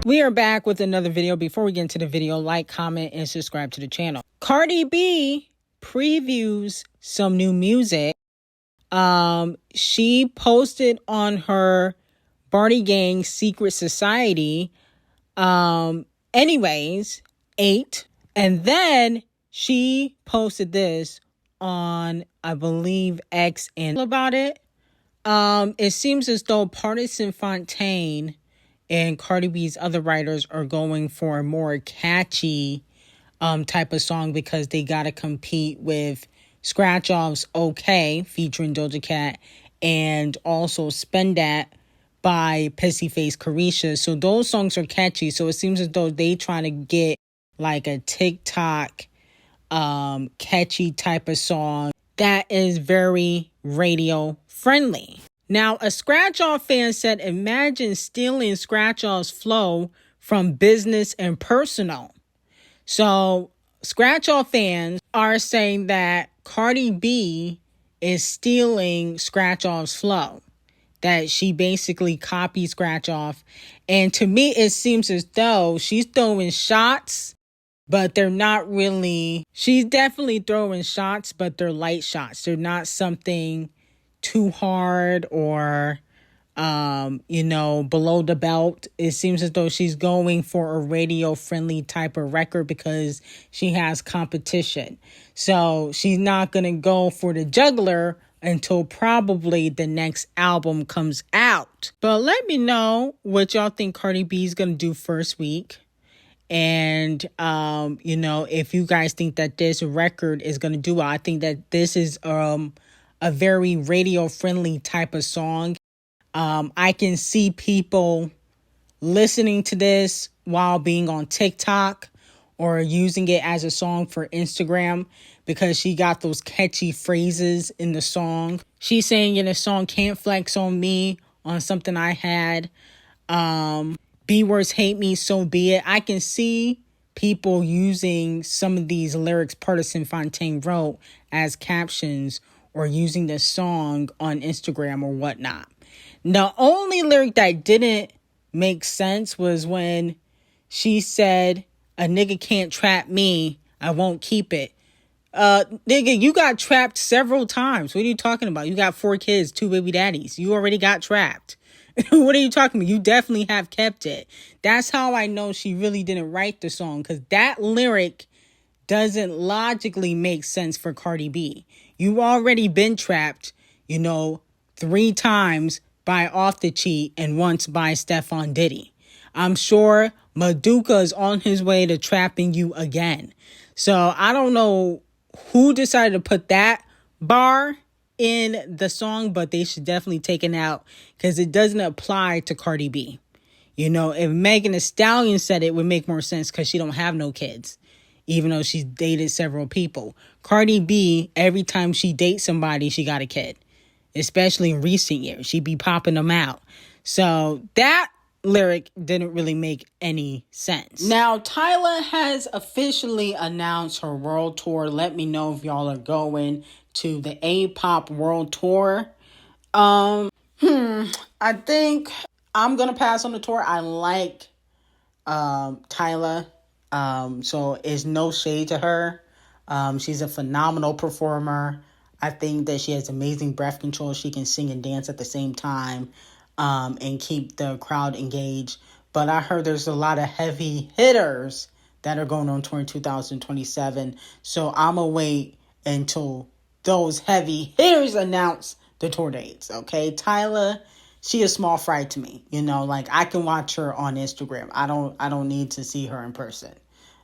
We are back with another video. Before we get into the video, like, comment, and subscribe to the channel. Cardi B previews some new music. She posted on her Barty Gang Secret Society, anyways, 8. And then she posted this on, I believe, X and about it. It seems as though Partisan Fontaine and Cardi B's other writers are going for a more catchy type of song because they got to compete with Scratch Off's OK featuring Doja Cat and also Spend That by Pissy Face Carisha. So those songs are catchy. So it seems as though they trying to get like a TikTok catchy type of song that is very radio friendly. Now, a Scratch Off fan said, imagine stealing Scratch Off's flow from business and personal. So Scratch Off fans are saying that Cardi B is stealing Scratch Off's flow, that she basically copied Scratch Off. And to me, it seems as though she's throwing shots, but they're not really. She's definitely throwing shots, but they're light shots. They're not something too hard or, below the belt. It seems as though she's going for a radio friendly type of record because she has competition. So she's not going to go for the juggler until probably the next album comes out. But let me know what y'all think Cardi B is going to do first week. And, if you guys think that this record is going to do well. I think that this is a very radio friendly type of song. I can see people listening to this while being on TikTok or using it as a song for Instagram because she got those catchy phrases in the song. She's saying in the song, can't flex on me on something I had. B words hate me, so be it. I can see people using some of these lyrics Partisan Fontaine wrote as captions or using the song on Instagram or whatnot. The only lyric that didn't make sense was when she said, a nigga can't trap me, I won't keep it. Nigga, you got trapped several times. What are you talking about? You got 4 kids, 2 baby daddies. You already got trapped. What are you talking about? You definitely have kept it. That's how I know she really didn't write the song, because that lyric doesn't logically make sense for Cardi B. You already been trapped, 3 times by Off the Cheat and once by Stephon Diddy. I'm sure Maduka is on his way to trapping you again. So I don't know who decided to put that bar in the song, but they should definitely take it out because it doesn't apply to Cardi B. If Megan Thee Stallion said it would make more sense because she don't have no kids, even though she's dated several people. Cardi B, every time she dates somebody, she got a kid, especially in recent years. She be popping them out. So that lyric didn't really make any sense. Now, Tyla has officially announced her world tour. Let me know if y'all are going to the A-Pop World Tour. I think I'm gonna pass on the tour. I like Tyla. So it's no shade to her. She's a phenomenal performer. I think that she has amazing breath control. She can sing and dance at the same time, and keep the crowd engaged. But I heard there's a lot of heavy hitters that are going on tour in 2027. So I'm gonna wait until those heavy hitters announce the tour dates. Okay, Tyla, she is small fry to me. I can watch her on Instagram. I don't need to see her in person.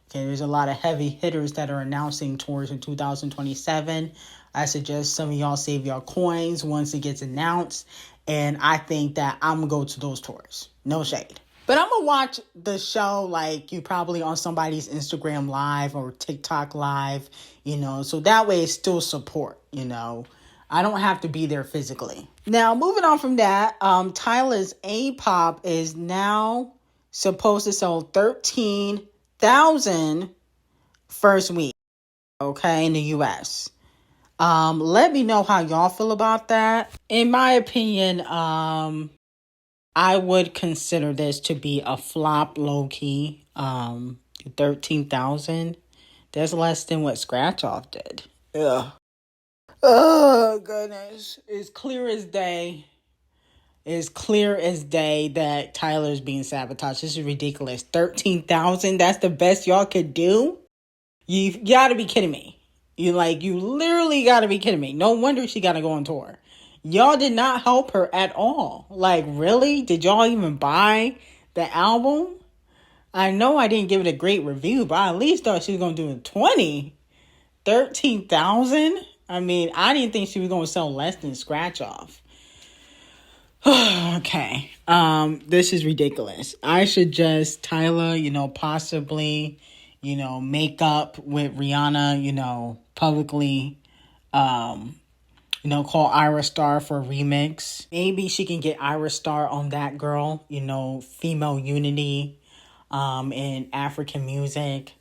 Okay, there's a lot of heavy hitters that are announcing tours in 2027. I suggest some of y'all save y'all coins once it gets announced. And I think that I'm going to go to those tours. No shade. But I'm going to watch the show like you probably on somebody's Instagram live or TikTok live, so that way it's still support, I don't have to be there physically. Now, moving on from that, Tyla's A-Pop is now supposed to sell 13,000 first week, okay, in the U.S. Let me know how y'all feel about that. In my opinion, I would consider this to be a flop, low key. 13,000. That's less than what Scratch Off did. Ugh. Oh goodness. It's clear as day. It's clear as day that Tyler's being sabotaged. This is ridiculous. 13,000. That's the best y'all could do. You gotta be kidding me. You literally gotta be kidding me. No wonder she gotta go on tour. Y'all did not help her at all. Like, really? Did y'all even buy the album? I know I didn't give it a great review, but I at least thought she was gonna do it 20. 13,000? I mean, I didn't think she was gonna sell less than Scratch Off. Okay. This is ridiculous. I suggest Tyler, possibly, make up with Rihanna, publicly, call Ira Star for a remix. Maybe she can get Ira Star on That Girl, female unity, in African music.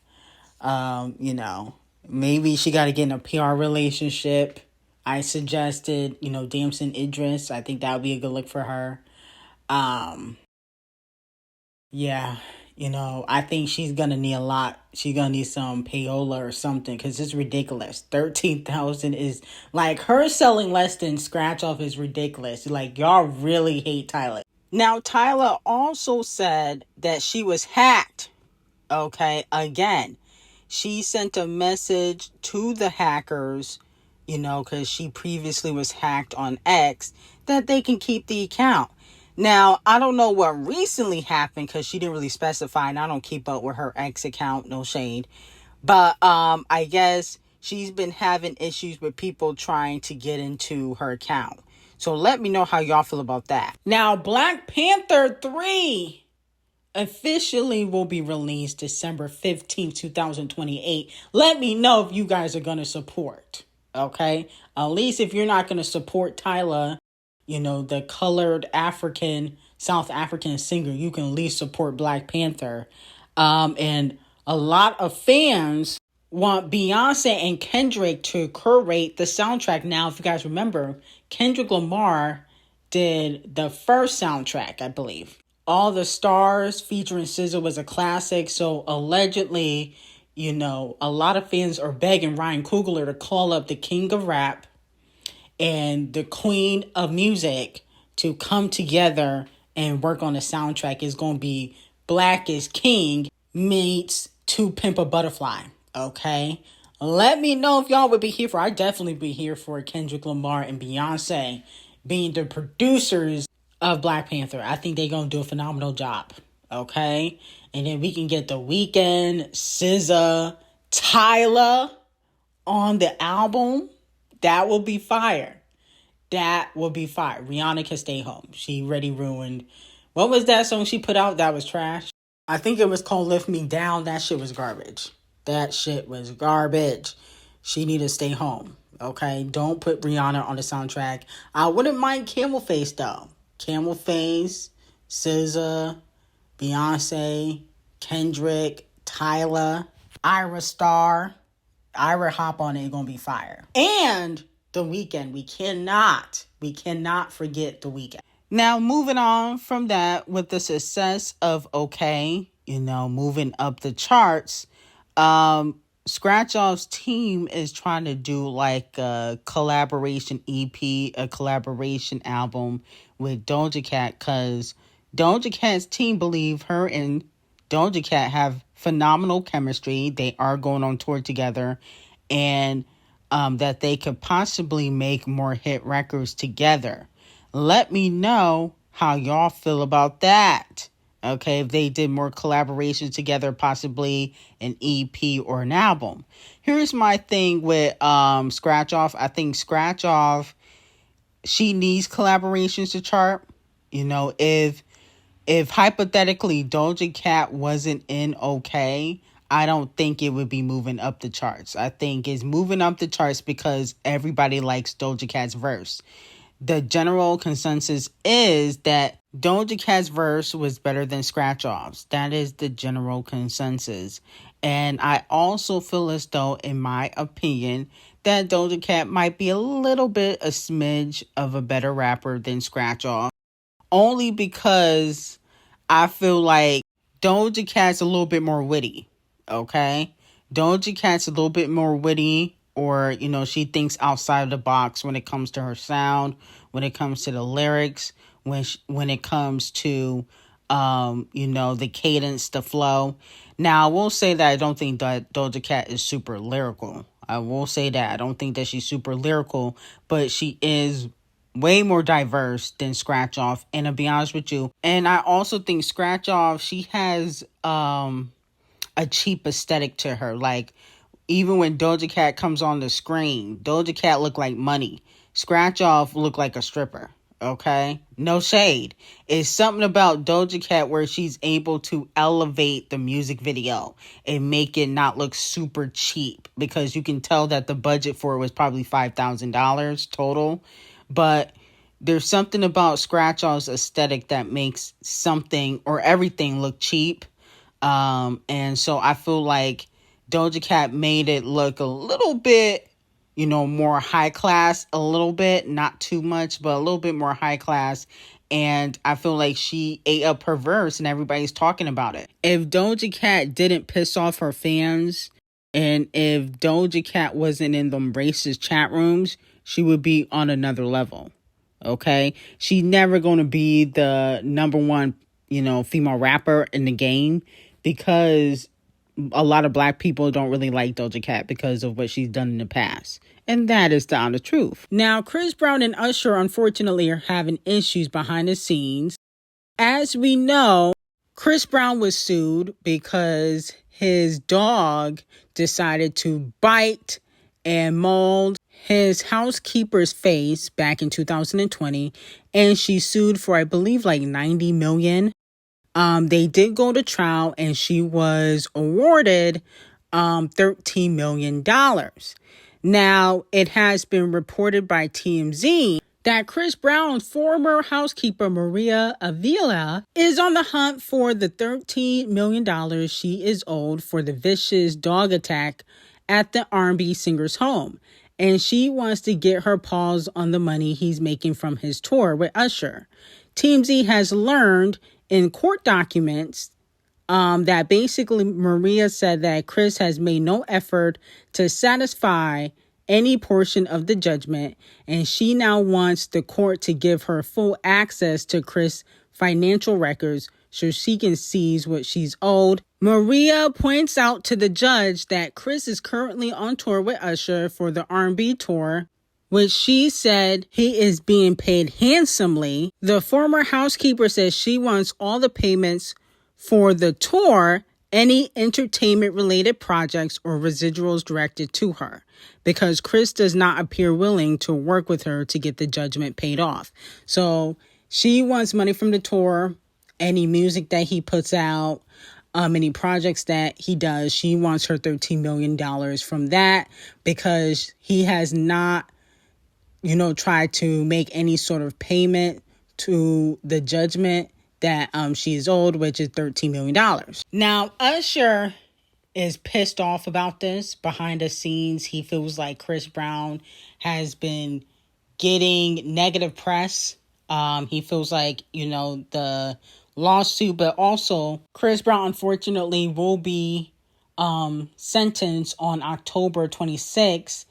Maybe she got to get in a PR relationship. I suggested, Damson Idris. I think that would be a good look for her. Yeah, I think she's going to need a lot. She's going to need some payola or something because it's ridiculous. 13,000 is like her selling less than Scratch Off is ridiculous. Like, y'all really hate Tyler. Now, Tyler also said that she was hacked. Okay, again, she sent a message to the hackers, because she previously was hacked on X, that they can keep the account. Now, I don't know what recently happened because she didn't really specify, and I don't keep up with her X account, no shade. But I guess she's been having issues with people trying to get into her account. So let me know how y'all feel about that. Now, Black Panther 3 officially will be released December 15th, 2028. Let me know if you guys are going to support, okay? At least if you're not going to support Tyler, the colored South African singer, you can at least support Black Panther. And a lot of fans want Beyonce and Kendrick to curate the soundtrack. Now, if you guys remember, Kendrick Lamar did the first soundtrack, I believe. All the Stars featuring SZA was a classic. So allegedly, a lot of fans are begging Ryan Coogler to call up the king of rap and the queen of music to come together and work on a soundtrack. It's going to be Black is King meets To Pimp a Butterfly. Okay? Let me know if y'all would be here for. I'd definitely be here for Kendrick Lamar and Beyonce being the producers of Black Panther. I think they're going to do a phenomenal job. Okay? And then we can get The Weeknd, SZA, Tyler on the album. That will be fire. That will be fire. Rihanna can stay home. She already ruined. What was that song she put out that was trash? I think it was called Lift Me Down. That shit was garbage. That shit was garbage. She need to stay home. Okay? Don't put Rihanna on the soundtrack. I wouldn't mind Camel Face though. Camel Face, SZA, Beyonce, Kendrick, Tyler, Ira Star. Ira hop on it, it's gonna be fire. And The Weeknd. We cannot forget The Weeknd. Now, moving on from that, with the success of OK, moving up the charts, Scratch Off's team is trying to do like a collaboration EP, a collaboration album with Doja Cat, because Doja Cat's team believe her and Doja Cat have phenomenal chemistry. They are going on tour together, and that they could possibly make more hit records together. Let me know how y'all feel about that. Okay, if they did more collaborations together, possibly an EP or an album. Here's my thing with Scratch Off. I think Scratch Off, she needs collaborations to chart. If hypothetically Doja Cat wasn't in OK, I don't think it would be moving up the charts. I think it's moving up the charts because everybody likes Doja Cat's verse. The general consensus is that Doja Cat's verse was better than Scratch Off's. That is the general consensus. And I also feel as though, in my opinion, that Doja Cat might be a little bit, a smidge of a better rapper than Scratch Off. only because I feel like Doja Cat's a little bit more witty, okay? Doja Cat's a little bit more witty, or, you know, she thinks outside of the box when it comes to her sound, when it comes to the lyrics, when it comes to, you know, the cadence, the flow. Now, I will say that I don't think that Doja Cat is super lyrical. I will say that. I don't think that she's super lyrical, but she is way more diverse than Scratch Off. And to be honest with you, and I also think Scratch Off, she has a cheap aesthetic to her. Like, even when Doja Cat comes on the screen, Doja Cat look like money. Scratch Off look like a stripper. Okay? No shade. It's something about Doja Cat where she's able to elevate the music video and make it not look super cheap, because you can tell that the budget for it was probably $5,000 total. But there's something about Scratch Off's aesthetic that makes something or everything look cheap. And so I feel like Doja Cat made it look a little bit, you know, more high class, a little bit, not too much, but a little bit more high class. And I feel like she ate up her verse and everybody's talking about it. If Doja Cat didn't piss off her fans, and if Doja Cat wasn't in them racist chat rooms, she would be on another level. Okay? She's never going to be the number one, you know, female rapper in the game, because a lot of black people don't really like Doja Cat because of what she's done in the past. And that is the honest truth. Now, Chris Brown and Usher, unfortunately, are having issues behind the scenes. As we know, Chris Brown was sued because his dog decided to bite and mauled his housekeeper's face back in 2020. And she sued for, I believe, like $90 million. They did go to trial and she was awarded $13 million. Now, it has been reported by TMZ that Chris Brown's former housekeeper, Maria Avila, is on the hunt for the $13 million she is owed for the vicious dog attack at the R&B singer's home. And she wants to get her paws on the money he's making from his tour with Usher. TMZ has learned in court documents that basically Maria said that Chris has made no effort to satisfy any portion of the judgment, and she now wants the court to give her full access to Chris' financial records so she can seize what she's owed. Maria points out to the judge that Chris is currently on tour with Usher for the R&B tour, which she said he is being paid handsomely. The former housekeeper says she wants all the payments for the tour, any entertainment-related projects or residuals directed to her, because Chris does not appear willing to work with her to get the judgment paid off. So she wants money from the tour, any music that he puts out, any projects that he does. She wants her $13 million from that, because he has not, you know, try to make any sort of payment to the judgment that she is owed, which is $13 million. Now, Usher is pissed off about this. Behind the scenes, he feels like Chris Brown has been getting negative press. He feels like, you know, the lawsuit, but also Chris Brown, unfortunately, will be sentenced on October 26th.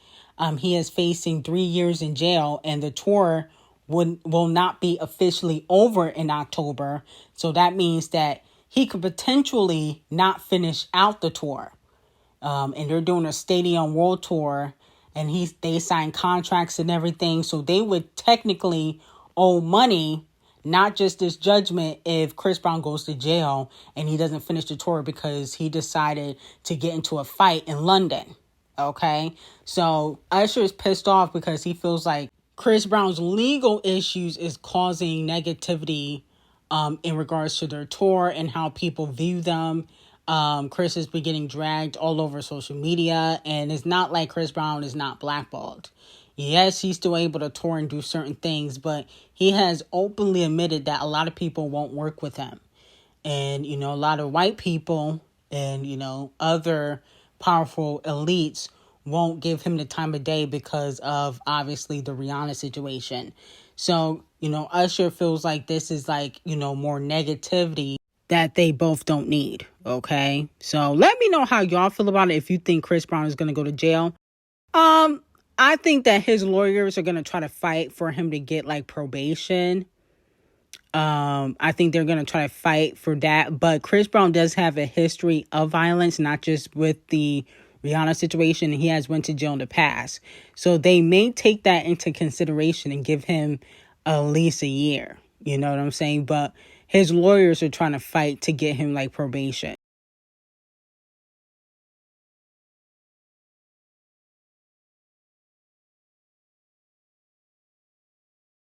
He is facing 3 years in jail, and the tour will not be officially over in October. So that means that he could potentially not finish out the tour. And they're doing a stadium world tour, and they signed contracts and everything. So they would technically owe money, not just this judgment, if Chris Brown goes to jail and he doesn't finish the tour because he decided to get into a fight in London. Okay, so Usher is pissed off because he feels like Chris Brown's legal issues is causing negativity in regards to their tour and how people view them. Chris has been getting dragged all over social media, and it's not like Chris Brown is not blackballed. Yes, he's still able to tour and do certain things, but he has openly admitted that a lot of people won't work with him. And, you know, a lot of white people and, you know, other powerful elites won't give him the time of day because of, obviously, the Rihanna situation. So Usher feels like this is like, more negativity that they both don't need. Okay. So let me know how y'all feel about it. If you think Chris Brown is going to go to jail. I think that his lawyers are going to try to fight for him to get like probation. I think they're going to try to fight for that. But Chris Brown does have a history of violence, not just with the Rihanna situation. He has went to jail in the past. So they may take that into consideration and give him at least a year. You know what I'm saying? But his lawyers are trying to fight to get him like probation.